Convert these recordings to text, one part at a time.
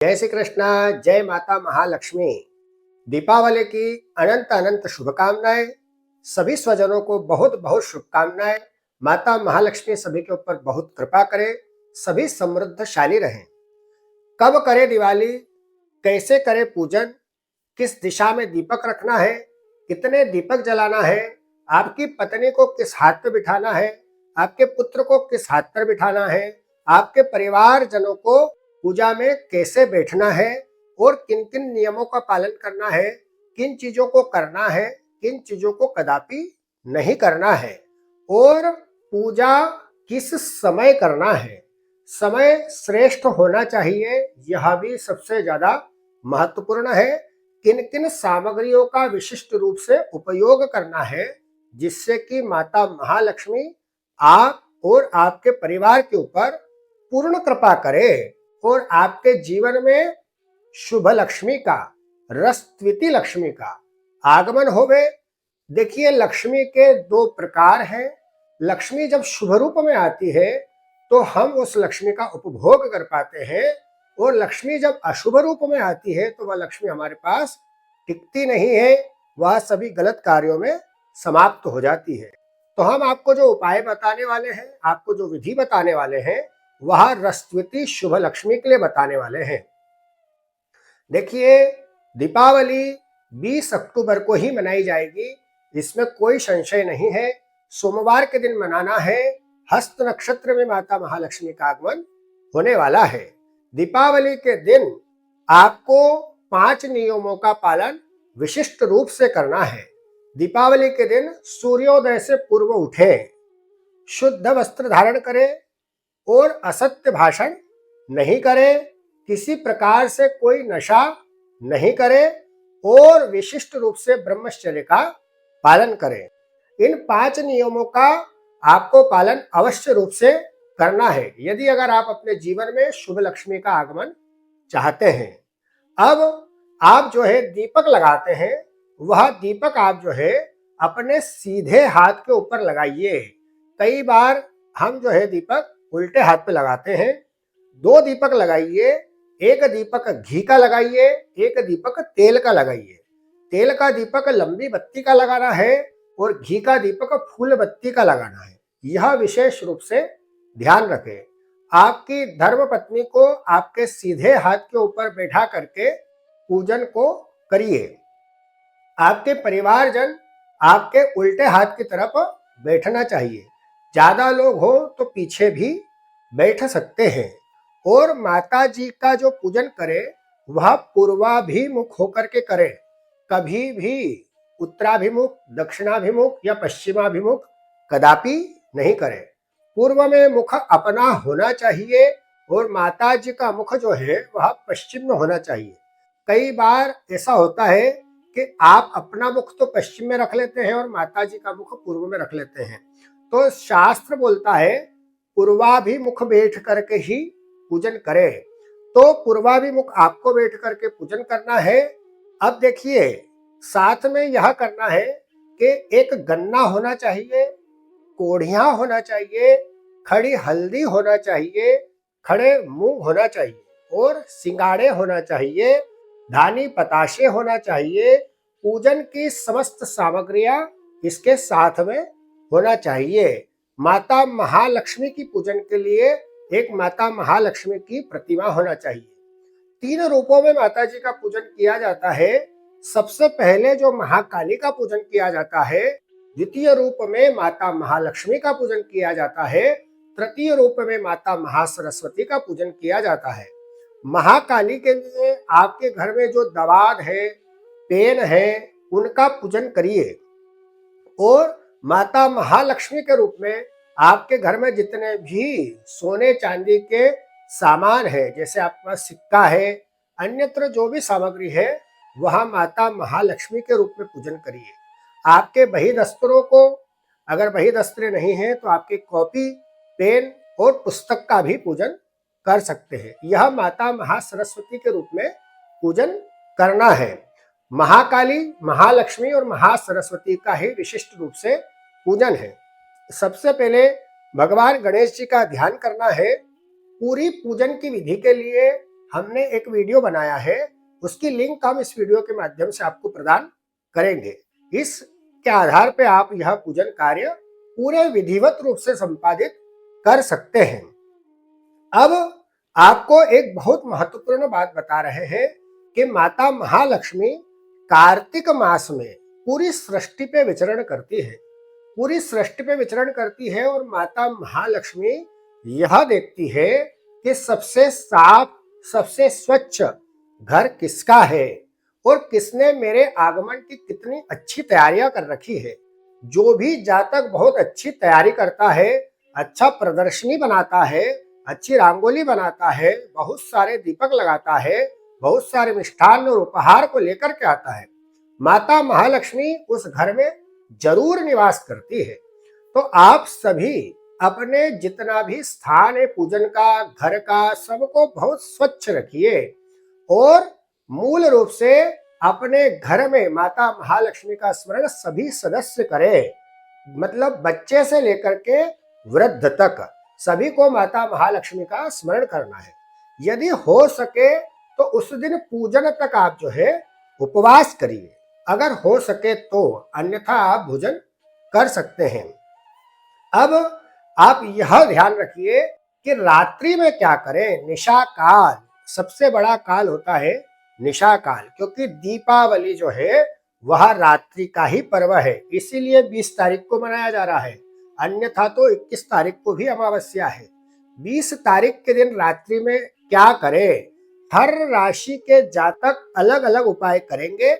जय श्री कृष्णा। जय माता महालक्ष्मी। दीपावली की अनंत अनंत शुभकामनाएं। सभी स्वजनों को बहुत बहुत शुभकामनाएं। माता महालक्ष्मी सभी के ऊपर बहुत कृपा करे, सभी समृद्धशाली रहें। कब करे दिवाली, कैसे करे पूजन, किस दिशा में दीपक रखना है, कितने दीपक जलाना है, आपकी पत्नी को किस हाथ पर बिठाना है, आपके पुत्र को किस हाथ पर बिठाना है, आपके परिवारजनों को पूजा में कैसे बैठना है और किन किन नियमों का पालन करना है, किन चीजों को करना है, किन चीजों को कदापि नहीं करना है, और पूजा किस समय करना है, समय श्रेष्ठ होना चाहिए, यह भी सबसे ज्यादा महत्वपूर्ण है। किन किन सामग्रियों का विशिष्ट रूप से उपयोग करना है जिससे कि माता महालक्ष्मी आप और आपके परिवार के ऊपर पूर्ण कृपा करे और आपके जीवन में शुभ लक्ष्मी का, रसत्विति लक्ष्मी का आगमन होवे। देखिए, लक्ष्मी के दो प्रकार हैं। लक्ष्मी जब शुभ रूप में आती है तो हम उस लक्ष्मी का उपभोग कर पाते हैं, और लक्ष्मी जब अशुभ रूप में आती है तो वह लक्ष्मी हमारे पास टिकती नहीं है, वह सभी गलत कार्यों में समाप्त हो जाती है। तो हम आपको जो उपाय बताने वाले हैं, आपको जो विधि बताने वाले हैं, वह रसत्विति शुभ लक्ष्मी के लिए बताने वाले हैं। देखिए, दीपावली 20 अक्टूबर को ही मनाई जाएगी, इसमें कोई संशय नहीं है। सोमवार के दिन मनाना है। हस्त नक्षत्र में माता महालक्ष्मी का आगमन होने वाला है। दीपावली के दिन आपको 5 नियमों का पालन विशिष्ट रूप से करना है। दीपावली के दिन सूर्योदय से पूर्व उठें, शुद्ध वस्त्र धारण करें और असत्य भाषण नहीं करें, किसी प्रकार से कोई नशा नहीं करें और विशिष्ट रूप से ब्रह्मचर्य का पालन करें। इन 5 नियमों का आपको पालन अवश्य रूप से करना है यदि अगर आप अपने जीवन में शुभ लक्ष्मी का आगमन चाहते हैं। अब आप जो है दीपक लगाते हैं, वह दीपक आप जो है अपने सीधे हाथ के ऊपर लगाइए। कई बार हम जो है दीपक उल्टे हाथ पे लगाते हैं। 2 दीपक लगाइए, एक दीपक घी का लगाइए, एक दीपक तेल का लगाइए। तेल का दीपक लंबी बत्ती का लगाना है और घी का दीपक फूल बत्ती का लगाना है। यह विशेष रूप से ध्यान रखें। आपकी धर्म पत्नी को आपके सीधे हाथ के ऊपर बैठा करके पूजन को करिए। आपके परिवारजन आपके उल्टे हाथ की तरफ बैठना चाहिए। ज्यादा लोग हो तो पीछे भी बैठ सकते हैं। और माता जी का जो पूजन करें वह पूर्वाभिमुख होकर के करें, कभी भी उत्तराभिमुख, दक्षिणाभिमुख या पश्चिमाभिमुख कदापि नहीं करें। पूर्व में मुख अपना होना चाहिए और माता जी का मुख जो है वह पश्चिम में होना चाहिए। कई बार ऐसा होता है कि आप अपना मुख तो पश्चिम में रख लेते हैं और माता जी का मुख पूर्व में रख लेते हैं। तो शास्त्र बोलता है पूर्वाभिमुख बैठ करके ही पूजन करें। तो पूर्वाभिमुख आपको बैठ करके पूजन करना है। अब देखिए, साथ में यह करना है कि एक गन्ना होना चाहिए, कोढ़ियां होना चाहिए, खड़ी हल्दी होना चाहिए, खड़े मूंग होना चाहिए और सिंगाड़े होना चाहिए, धानी पताशे होना चाहिए। पूजन की समस्त सामग्रियां इसके साथ में होना चाहिए। माता महालक्ष्मी की पूजन के लिए एक माता महालक्ष्मी की प्रतिमा होना चाहिए। 3 रूपों में माता जी का पूजन किया जाता है। सबसे पहले जो महाकाली का पूजन किया जाता है, द्वितीय रूप में माता महालक्ष्मी का पूजन किया जाता है, तृतीय रूप में माता महासरस्वती का पूजन किया जाता है। महाकाली के लिए आपके घर में जो दवात है, पेन है, उनका पूजन करिए। और माता महालक्ष्मी के रूप में आपके घर में जितने भी सोने चांदी के सामान है, जैसे आपके पास सिक्का है, अन्यत्र जो भी सामग्री है, वह माता महालक्ष्मी के रूप में पूजन करिए। आपके बही दस्तरों को, अगर बही दस्तरे नहीं है तो आपके कॉपी, पेन और पुस्तक का भी पूजन कर सकते हैं। यह माता महासरस्वती के रूप में पूजन करना है। महाकाली, महालक्ष्मी और महासरस्वती का ही विशिष्ट रूप से पूजन है। सबसे पहले भगवान गणेश जी का ध्यान करना है। पूरी पूजन की विधि के लिए हमने एक वीडियो बनाया है, उसकी लिंक हम इस वीडियो के माध्यम से आपको प्रदान करेंगे। इसके आधार पे आप यह पूजन कार्य पूरे विधिवत रूप से संपादित कर सकते हैं। अब आपको एक बहुत महत्वपूर्ण बात बता रहे हैं कि माता महालक्ष्मी कार्तिक मास में पूरी सृष्टि पे विचरण करती है, पूरी सृष्टि पे विचरण करती है और माता महालक्ष्मी यह देखती है कि सबसे साफ, सबसे स्वच्छ घर किसका है और किसने मेरे आगमन की कितनी अच्छी तैयारियां कर रखी है। जो भी जातक बहुत अच्छी तैयारी करता है, अच्छा प्रदर्शनी बनाता है, अच्छी रंगोली बनाता है, बहुत सारे दीपक लगाता है, बहुत सारे मिष्ठान और उपहार को लेकर के आता है, माता महालक्ष्मी उस घर में जरूर निवास करती है। तो आप सभी अपने जितना भी स्थान है पूजन का, घर का, सबको बहुत स्वच्छ रखिए और मूल रूप से अपने घर में माता महालक्ष्मी का स्मरण सभी सदस्य करें। मतलब बच्चे से लेकर के वृद्ध तक सभी को माता महालक्ष्मी का स्मरण करना है। यदि हो सके तो उस दिन पूजन तक आप जो है उपवास करिए, अगर हो सके तो, अन्यथा आप भोजन कर सकते हैं। अब आप यह ध्यान रखिए कि रात्रि में क्या करें। निशा काल सबसे बड़ा काल होता है, निशा काल, क्योंकि दीपावली जो है वह रात्रि का ही पर्व है, इसीलिए 20 तारीख को मनाया जा रहा है, अन्यथा तो 21 तारीख को भी अमावस्या है। 20 तारीख के दिन रात्रि में क्या करें। हर राशि के जातक अलग अलग उपाय करेंगे।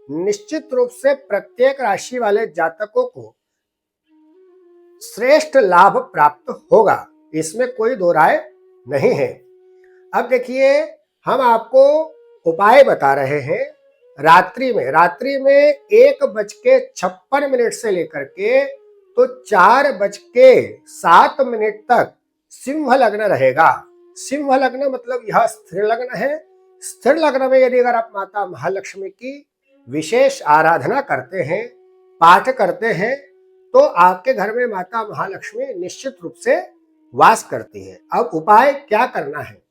निश्चित रूप से प्रत्येक राशि वाले जातकों को श्रेष्ठ लाभ प्राप्त होगा, इसमें कोई दो राय नहीं है। अब देखिए, हम आपको उपाय बता रहे हैं रात्रि में 1:56 से लेकर के तो 4:07 तक सिंह लग्न रहेगा। सिंह लग्न मतलब यह स्थिर लग्न है। स्थिर लग्न में यदि अगर आप माता महालक्ष्मी की विशेष आराधना करते हैं, पाठ करते हैं, तो आपके घर में माता महालक्ष्मी निश्चित रूप से वास करती है। अब उपाय क्या करना है।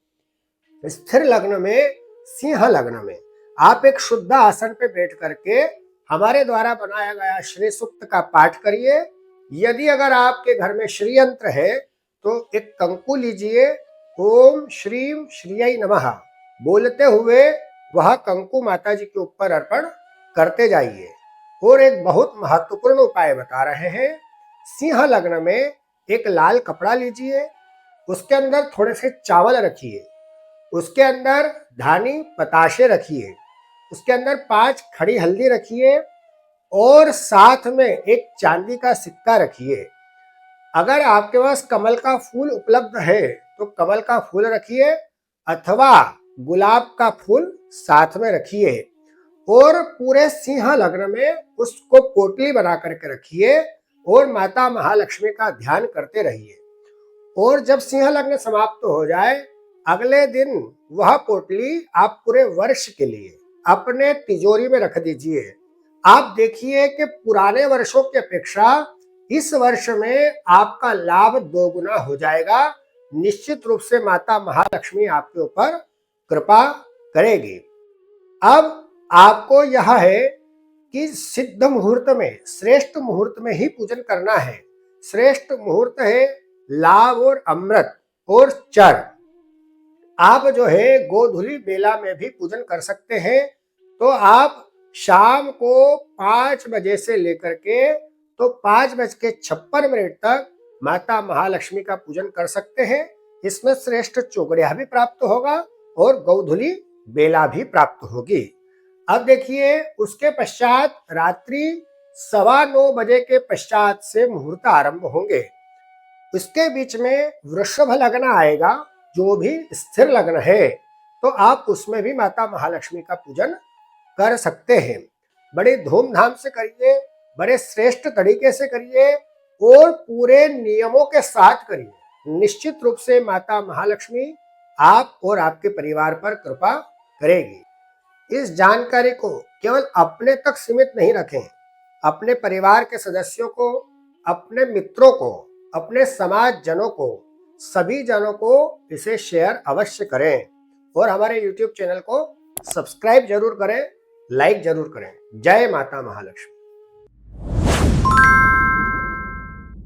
स्थिर लग्न में, सिंह लग्न में आप एक शुद्ध आसन पे बैठ करके हमारे द्वारा बनाया गया श्री सूक्त का पाठ करिए। यदि अगर आपके घर में श्री यंत्र है तो एक कंकु लीजिए, ओम श्रीम श्रीयै नमः बोलते हुए वह कंकु माता जी के ऊपर अर्पण करते जाइए। और एक बहुत महत्वपूर्ण उपाय बता रहे हैं। सिंह लग्न में एक लाल कपड़ा लीजिए, उसके अंदर थोड़े से चावल रखिए, उसके अंदर धानी पताशे रखिए, उसके अंदर 5 खड़ी हल्दी रखिए और साथ में एक चांदी का सिक्का रखिए। अगर आपके पास कमल का फूल उपलब्ध है तो कमल का फूल रखिए अथवा गुलाब का फूल साथ में रखिए और पूरे सिंह लग्न में उसको पोटली बना करके रखिए और माता महालक्ष्मी का ध्यान करते रहिए। और जब सिंह लग्न समाप्त हो जाए, अगले दिन वह पोटली आप पूरे वर्ष के लिए अपने तिजोरी में रख दीजिए। आप देखिए कि पुराने वर्षों की अपेक्षा इस वर्ष में आपका लाभ दोगुना हो जाएगा। निश्चित रूप से माता महालक्ष्मी आपके ऊपर कृपा करेगी। अब आपको यह है कि सिद्ध मुहूर्त में, श्रेष्ठ मुहूर्त में ही पूजन करना है। श्रेष्ठ मुहूर्त है लाभ और अमृत और चर। आप जो है गोधूली बेला में भी पूजन कर सकते हैं। तो आप शाम को 5 बजे से लेकर के तो 5:56 तक माता महालक्ष्मी का पूजन कर सकते हैं। इसमें श्रेष्ठ चौगड़िया भी प्राप्त होगा और गोधूली बेला भी प्राप्त होगी। अब देखिए, उसके पश्चात रात्रि 9:15 बजे के पश्चात से मुहूर्त आरंभ होंगे। इसके बीच में वृषभ लग्न आएगा, जो भी स्थिर लग्न है, तो आप उसमें भी माता महालक्ष्मी का पूजन कर सकते हैं। बड़े धूमधाम से करिए, बड़े श्रेष्ठ तरीके से करिए और पूरे नियमों के साथ करिए। निश्चित रूप से माता महालक्ष्मी आप और आपके परिवार पर कृपा करेगी। इस जानकारी को केवल अपने तक सीमित नहीं रखें, अपने परिवार के सदस्यों को, अपने मित्रों को, अपने समाज जनों को, सभी जनों को इसे शेयर अवश्य करें और हमारे YouTube चैनल को सब्सक्राइब जरूर करें, लाइक जरूर करें। जय माता महालक्ष्मी।